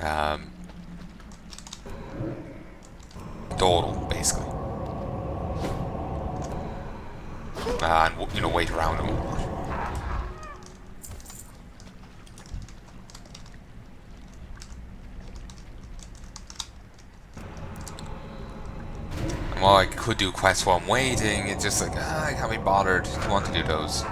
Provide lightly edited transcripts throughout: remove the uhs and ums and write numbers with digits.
um, dawdle, basically. And, you know, wait around and whatnot. And while I could do quests while I'm waiting, it's just like, I can't be bothered to want to do those.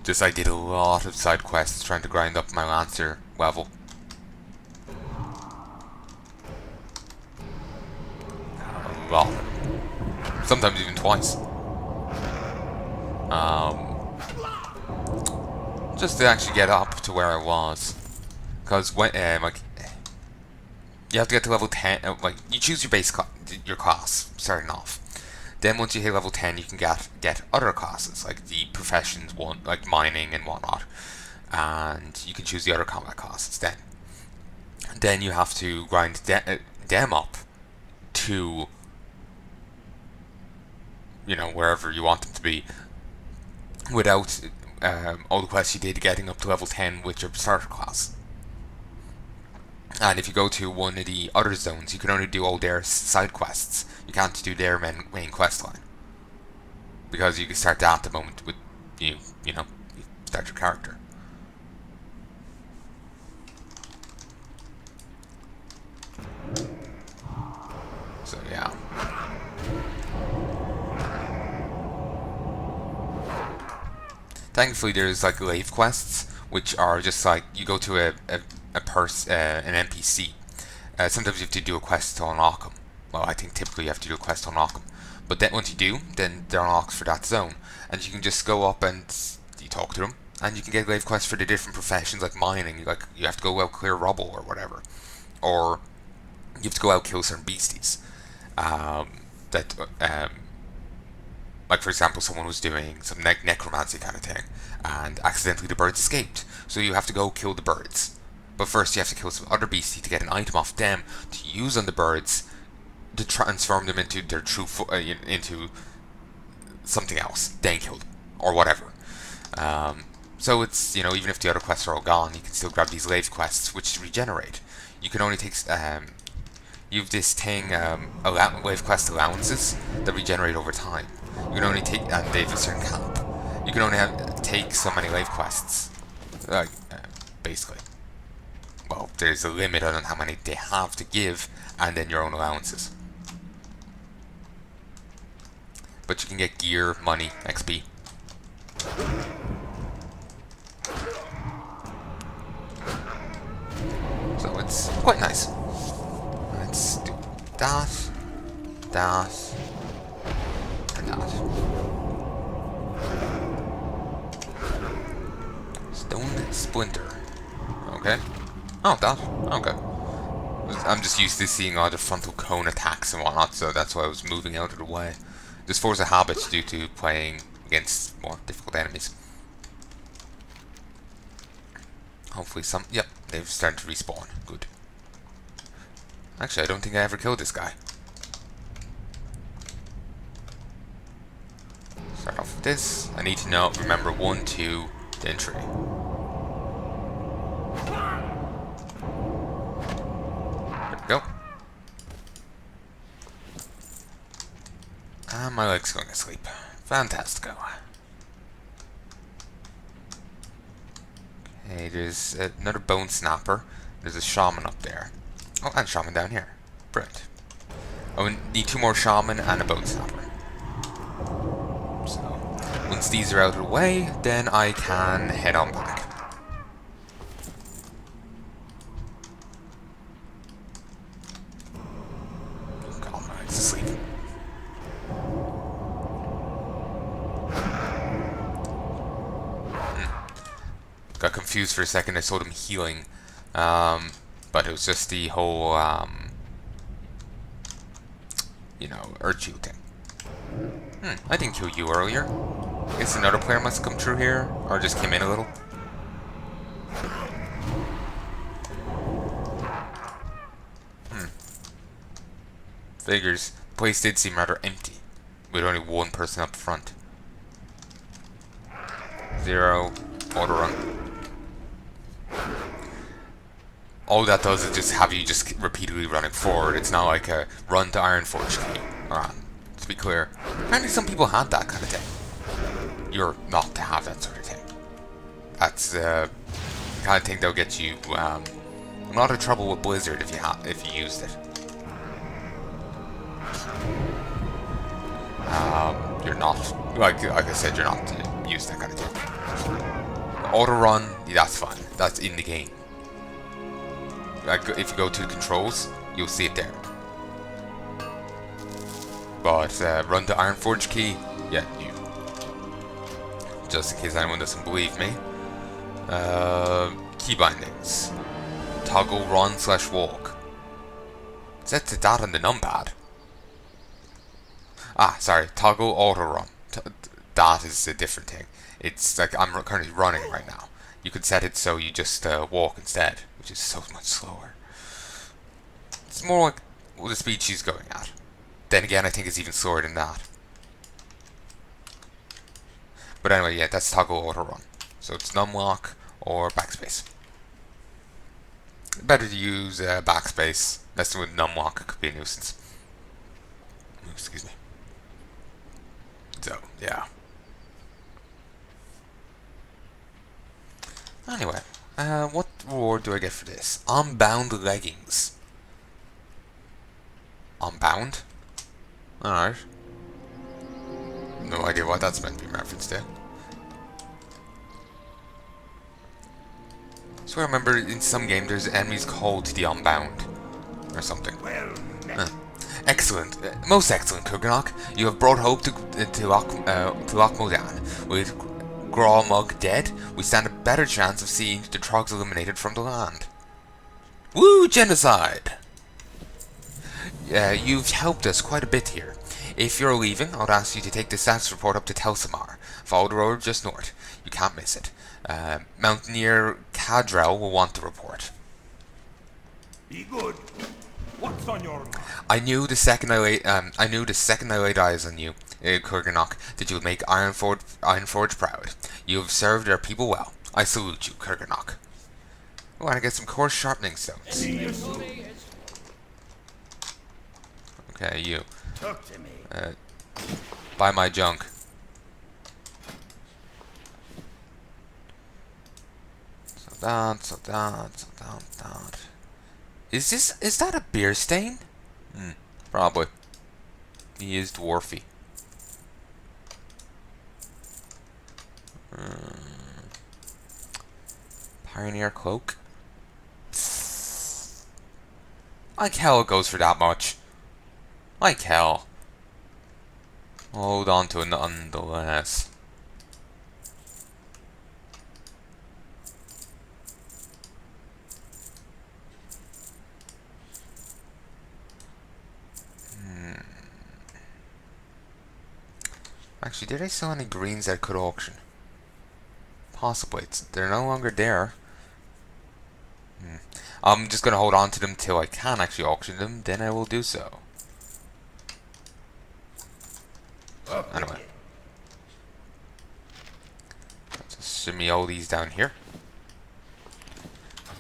Just I did a lot of side quests trying to grind up my Lancer level. A lot. Sometimes even twice. Just to actually get up to where I was. Because when, like, you have to get to level 10, like, you choose your your class, starting off. Then once you hit level 10, you can get other classes, like the professions one, like mining and whatnot. And you can choose the other combat classes then. Then you have to grind them up to, you know, wherever you want them to be, without all the quests you did getting up to level 10 with your starter class. And if you go to one of the other zones, you can only do all their side quests. You can't do their main quest line. Because you can start that at the moment with you know, you start your character. So yeah. Thankfully there's like lave quests, which are just like, you go to an NPC. Sometimes you have to do a quest to unlock them. Well, I think typically you have to do a quest to unlock them. But then once you do, then they're unlocked for that zone. And you can just go up and you talk to them. And you can get lave quests for the different professions, like mining. Like, you have to go out clear rubble or whatever. Or you have to go out kill certain beasties. Like, for example, someone was doing some necromancy kind of thing, and accidentally the birds escaped. So you have to go kill the birds. But first you have to kill some other beastie to get an item off them to use on the birds to transform them into their into something else. Then kill them or whatever. So it's, you know, even if the other quests are all gone, you can still grab these lave quests which regenerate. You can only take you have this thing, wave quest allowances that regenerate over time. You can only take, and they have a certain cap. You can only take so many lave quests, basically. Well, there's a limit on how many they have to give, and then your own allowances. But you can get gear, money, XP. So it's quite nice. Let's do that, and that. Stone Splinter. Okay. Oh, that. Okay. I'm just used to seeing all the frontal cone attacks and whatnot, so that's why I was moving out of the way. Just force a habit due to playing against more difficult enemies. Hopefully yep, they've started to respawn. Good. Actually, I don't think I ever killed this guy. Start off with this. I need to remember 1, 2, then 3. There we go. And my leg's going to sleep. Fantastico. Okay, there's another bone snapper. There's a shaman up there. Oh, and shaman down here. Brilliant. Oh, we need 2 more shaman and a bone snapper. So, once these are out of the way, then I can head on back. God, my leg's asleep. Got confused for a second. I saw them healing, but it was just the whole, you know, earth shield thing. I didn't kill you earlier. I guess another player must have come through here, or just came in a little. Figures. The place did seem rather empty, with only 1 person up front. 0. Auto run. all that does is just have you just repeatedly running forward. It's not like a run to Ironforge key. Alright, to be clear. Apparently some people had that kind of thing. You're not to have that sort of thing. That's the kind of thing that'll get you a lot of trouble with Blizzard if you used it. You're not, like I said, you're not to use that kind of thing. Auto run, that's fine. That's in the game. Like if you go to the controls, you'll see it there. But run to Ironforge key, yeah, you. Just in case anyone doesn't believe me. Key bindings. Toggle run / walk. Set to that on the numpad. Ah, sorry, toggle auto run. That is a different thing. It's like I'm currently running right now. You could set it so you just walk instead, which is so much slower. It's more like the speed she's going at. Then again, I think it's even slower than that. But anyway, yeah, that's toggle auto run. So it's numlock or backspace. Better to use backspace. Messing with numlock could be a nuisance. Excuse me. So, yeah. Anyway, what reward do I get for this? Unbound leggings. Unbound? Alright. No idea what that's meant to be referenced to. So I remember in some game there's enemies called the Unbound. Or something. Excellent. Most excellent, Kurganoch. You have brought hope to Loch Modan. With Grawmug dead, we stand a better chance of seeing the Trogs eliminated from the land. Woo! Genocide! You've helped us quite a bit here. If you're leaving, I'd ask you to take the status report up to Telsamar. Follow the road just north. You can't miss it. Mountaineer Cadrell will want the report. Be good. What's on your mind? I knew the second I laid eyes on you, Kurganoch, that you would make Ironforge proud. You have served our people well. I salute you, Kurganoch. I want to get some coarse sharpening stones. Okay, you. Talk to me. Buy my junk. So that. Is that a beer stain? Probably. He is dwarfy. Pioneer cloak. Like hell it goes for that much. Like hell. Hold on to it nonetheless. Actually, did I sell any greens that I could auction? Possibly. They're no longer there. I'm just going to hold on to them till I can actually auction them, then I will do so. Anyway. Let's shimmy all these down here.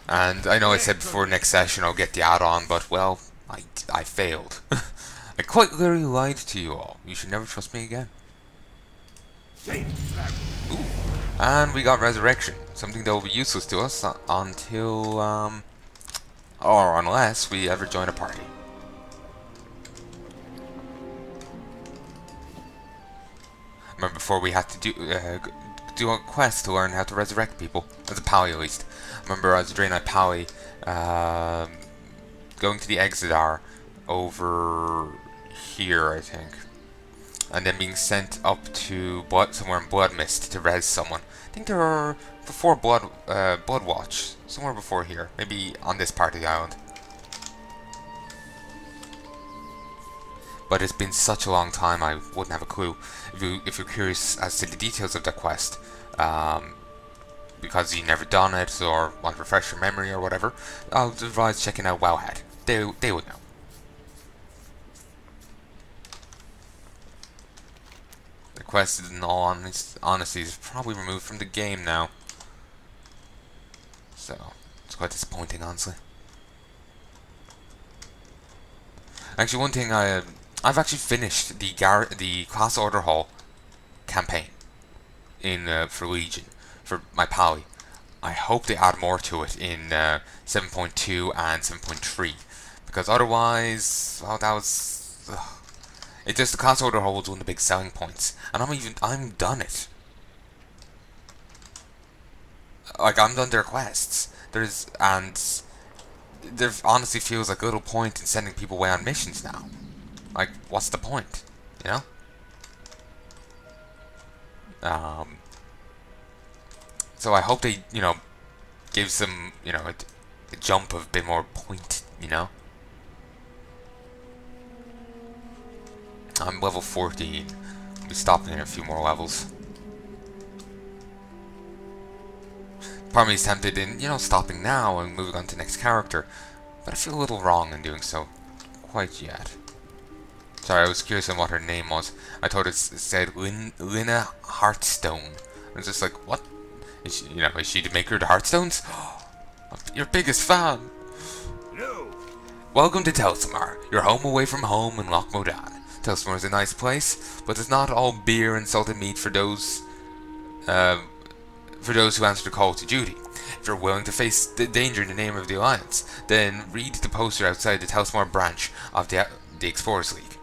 And I know I said before next session I'll get the add-on, but well, I failed. I quite literally lied to you all. You should never trust me again. Ooh. And we got Resurrection. Something that will be useless to us until, or unless we ever join a party. Remember before we had to do a quest to learn how to resurrect people, as a pally at least. Remember as a Draenei pally, going to the Exodar over here, I think, and then being sent up to somewhere in Blood Mist to res someone. I think there are before Blood Watch, somewhere before here, maybe on this part of the island. But it's been such a long time, I wouldn't have a clue. If you're curious as to the details of that quest, because you've never done it or want to refresh your memory or whatever, I'll advise checking out Wowhead. They would know. The quest, in all honesty, is probably removed from the game now. So, it's quite disappointing, honestly. Actually, one thing I've actually finished the Class Order Hall campaign in for Legion for my Pally. I hope they add more to it in 7.2 and 7.3 because otherwise, well, that was it. Just the Class Order Hall was one of the big selling points, and I'm done it. Like I'm done their quests. There honestly feels like a little point in sending people away on missions now. Like, what's the point? You know? So I hope they, give some, a jump of a bit more point, I'm level 14. I'll be stopping in a few more levels. Part of me is tempted in, stopping now and moving on to the next character, but I feel a little wrong in doing so quite yet. Sorry, I was curious on what her name was. I thought it said Lina Heartstone. I was just like, what? Is she the maker of the Heartstones? Your biggest fan. No. Welcome to Telsumar, your home away from home in Loch Modan. Telsumar is a nice place, but it's not all beer and salted meat for those who answer the call to duty. If you're willing to face the danger in the name of the Alliance, then read the poster outside the Telsumar branch of the Explorers League.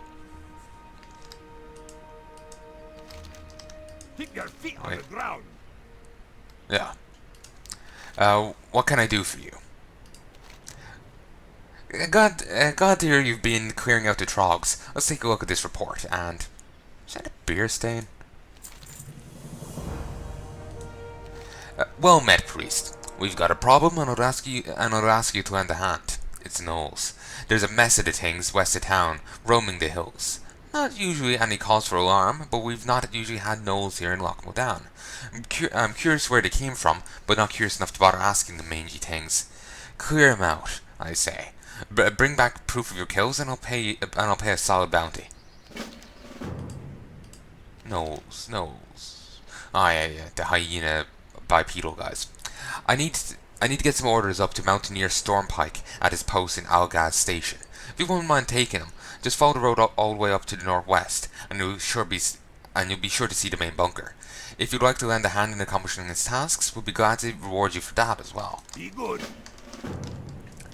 Keep your feet on the ground. Yeah. What can I do for you? Glad to hear you've been clearing out the trogs. Let's take a look at this report, and... Is that a beer stain? Well met, priest. We've got a problem, and I'll ask you to lend a hand. It's gnolls. There's a mess of the things west of town, roaming the hills. Not usually any cause for alarm, but we've not usually had gnolls here in Loch Modan. I'm curious where they came from, but not curious enough to bother asking the mangy things. Clear 'em out, I say. Bring back proof of your kills, and I'll pay a solid bounty. Gnolls. Ah, yeah, the hyena bipedal guys. I need to get some orders up to Mountaineer Stormpike at his post in Algaz Station. If you wouldn't mind taking him, just follow the road all the way up to the northwest, and you'll be sure to see the main bunker. If you'd like to lend a hand in accomplishing his tasks, we'll be glad to reward you for that as well. Be good.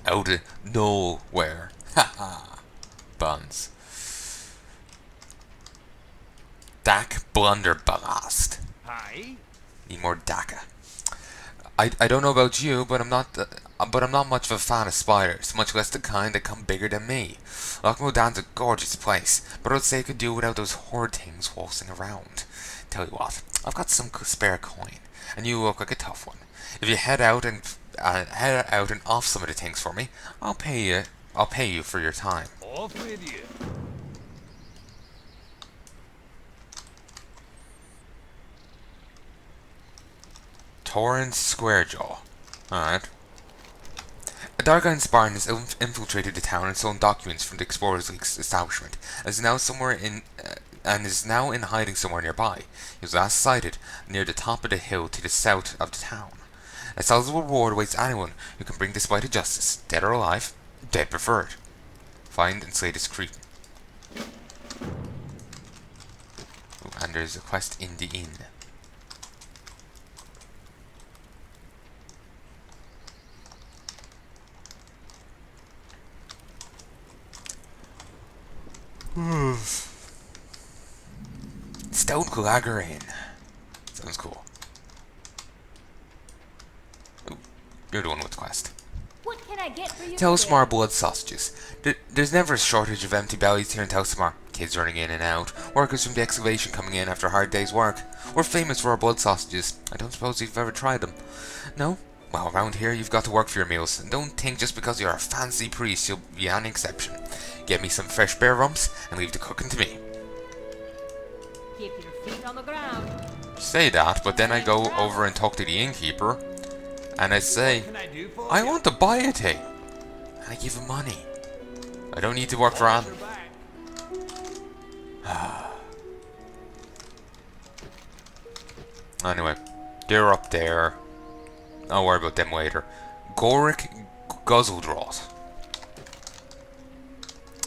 Out of nowhere. Haha. Buns. Dak Blunderblast. Hi. Need more Daka. I don't know about you, but I'm not much of a fan of spiders, much less the kind that come bigger than me. Loch Modan's a gorgeous place, but I'd say I could do without those horrid things waltzing around. Tell you what, I've got some spare coin, and you look like a tough one. If you head out and off some of the things for me, I'll pay you for your time. Off with you. Torrance Squarejaw. Alright. A Dargon's Barn has infiltrated the town and stolen documents from the Explorers League's establishment, and is now in hiding somewhere nearby. He was last sighted near the top of the hill to the south of the town. A sizable reward awaits anyone who can bring this spy to justice, dead or alive, dead preferred. Find and slay this creep. Ooh, and there's a quest in the inn. Stout Glaggerin. Sounds cool. Ooh, you're the one with the quest. What can I get for you? Telsumar blood sausages. There's never a shortage of empty bellies here in Telsumar. Kids running in and out, workers from the excavation coming in after a hard day's work. We're famous for our blood sausages. I don't suppose you've ever tried them. No? Well, around here you've got to work for your meals, and don't think just because you're a fancy priest you'll be an exception. Get me some fresh bear rumps and leave the cooking to me. Keep your feet on the ground. Say that, but then I go over and talk to the innkeeper, and I say, What can I do for I you? want to buy a thing. And I give him money. I don't need to work for Watch Anne. your back. Anyway, they're up there. I'll worry about them later. Goric Guzzledrot.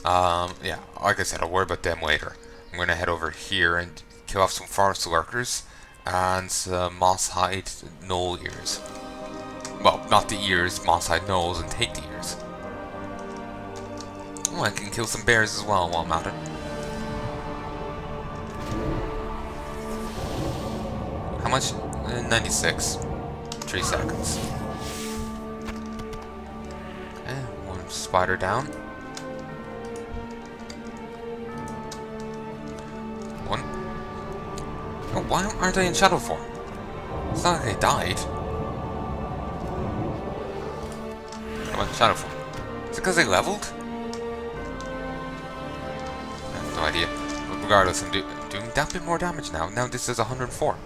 Yeah, like I said, I'll worry about them later. I'm gonna head over here and kill off some forest lurkers and some moss hide knoll ears. Well, not the ears, moss hide knolls, and take the ears. Oh, I can kill some bears as well while I'm at it. How much? 96. 3 seconds. Okay, one spider down. One. Oh, why aren't they in shadow form? It's not like they died. Come on, shadow form. Is it because they leveled? I have no idea. But regardless, I'm doing that bit more damage now. Now this is 104.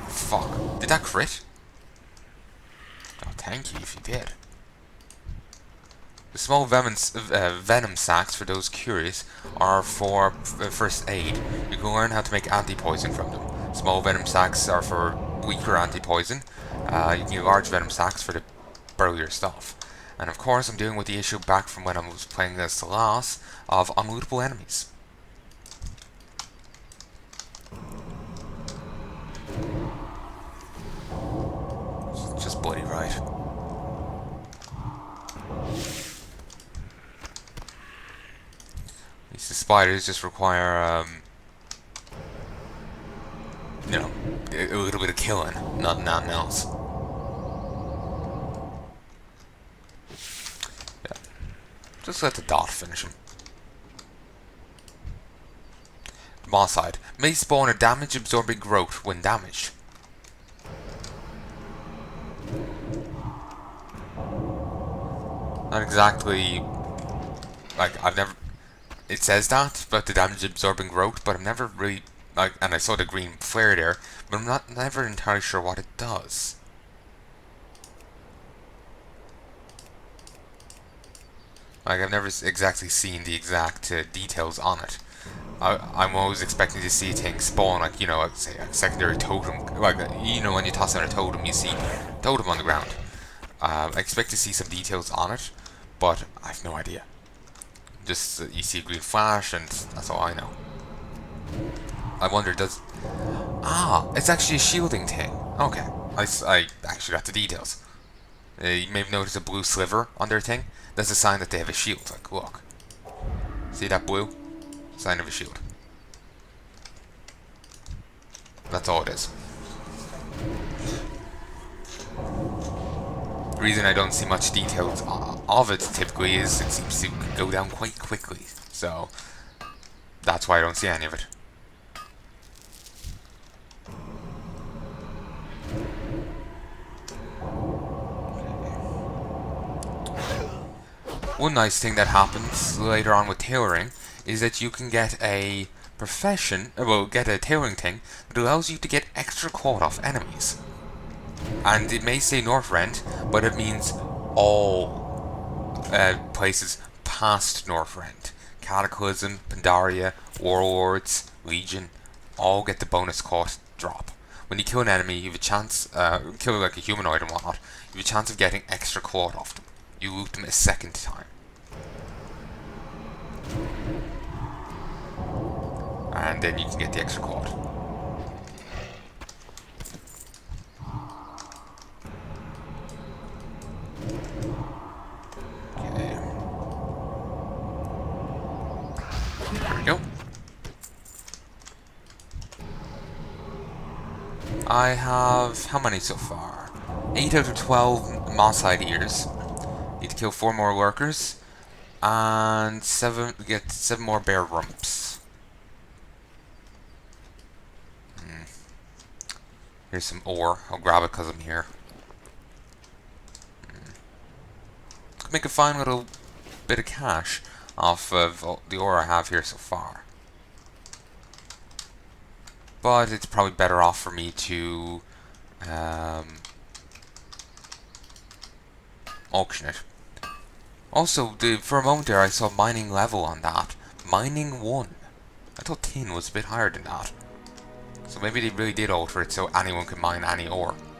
Fuck. Did that crit? Oh, thank you if you did. The small venom sacs, for those curious, are for first aid. You can learn how to make anti-poison from them. Small venom sacs are for weaker anti-poison. You can use large venom sacs for the burlier stuff. And of course, I'm dealing with the issue back from when I was playing as the last of unlootable enemies. It's just bloody right. These spiders just require, you know, a little bit of killing, nothing else. Yeah. Just let the dot finish him. Moss hide may spawn a damage-absorbing growth when damaged. Not exactly, like, I've never, it says that about the damage absorbing growth, but I've never really, like, and I saw the green flare there, but I'm never entirely sure what it does. Like, I've never exactly seen the exact details on it. I'm always expecting to see things spawn, like, you know, like, say, a secondary totem, like, you know, when you toss out a totem, you see totem on the ground. I expect to see some details on it, but I have no idea. Just you see a green flash, and that's all I know. I wonder, does... Ah, it's actually a shielding thing. Okay, I actually got the details. You may have noticed a blue sliver on their thing. That's a sign that they have a shield. Like, look. See that blue? Sign of a shield. That's all it is. The reason I don't see much details of it typically is it seems to go down quite quickly, so that's why I don't see any of it. One nice thing that happens later on with tailoring is that you can get a profession, well, get a tailoring thing that allows you to get extra quad off enemies. And it may say Northrend, but it means all places past Northrend. Cataclysm, Pandaria, Warlords, Legion, all get the bonus cost drop. When you kill an enemy, you have a chance, kill like a humanoid and whatnot, you have a chance of getting extra quad off them. You loot them a second time. And then you can get the extra quad. Go. I have how many so far? 8 out of 12 moss hide ears. Need to kill 4 more lurkers, and get 7 more bear rumps. Here's some ore. I'll grab it because I'm here. Could make a fine little bit of cash off of the ore I have here so far. But it's probably better off for me to auction it. Also, for a moment there I saw mining level on that. Mining 1. I thought tin was a bit higher than that. So maybe they really did alter it so anyone can mine any ore.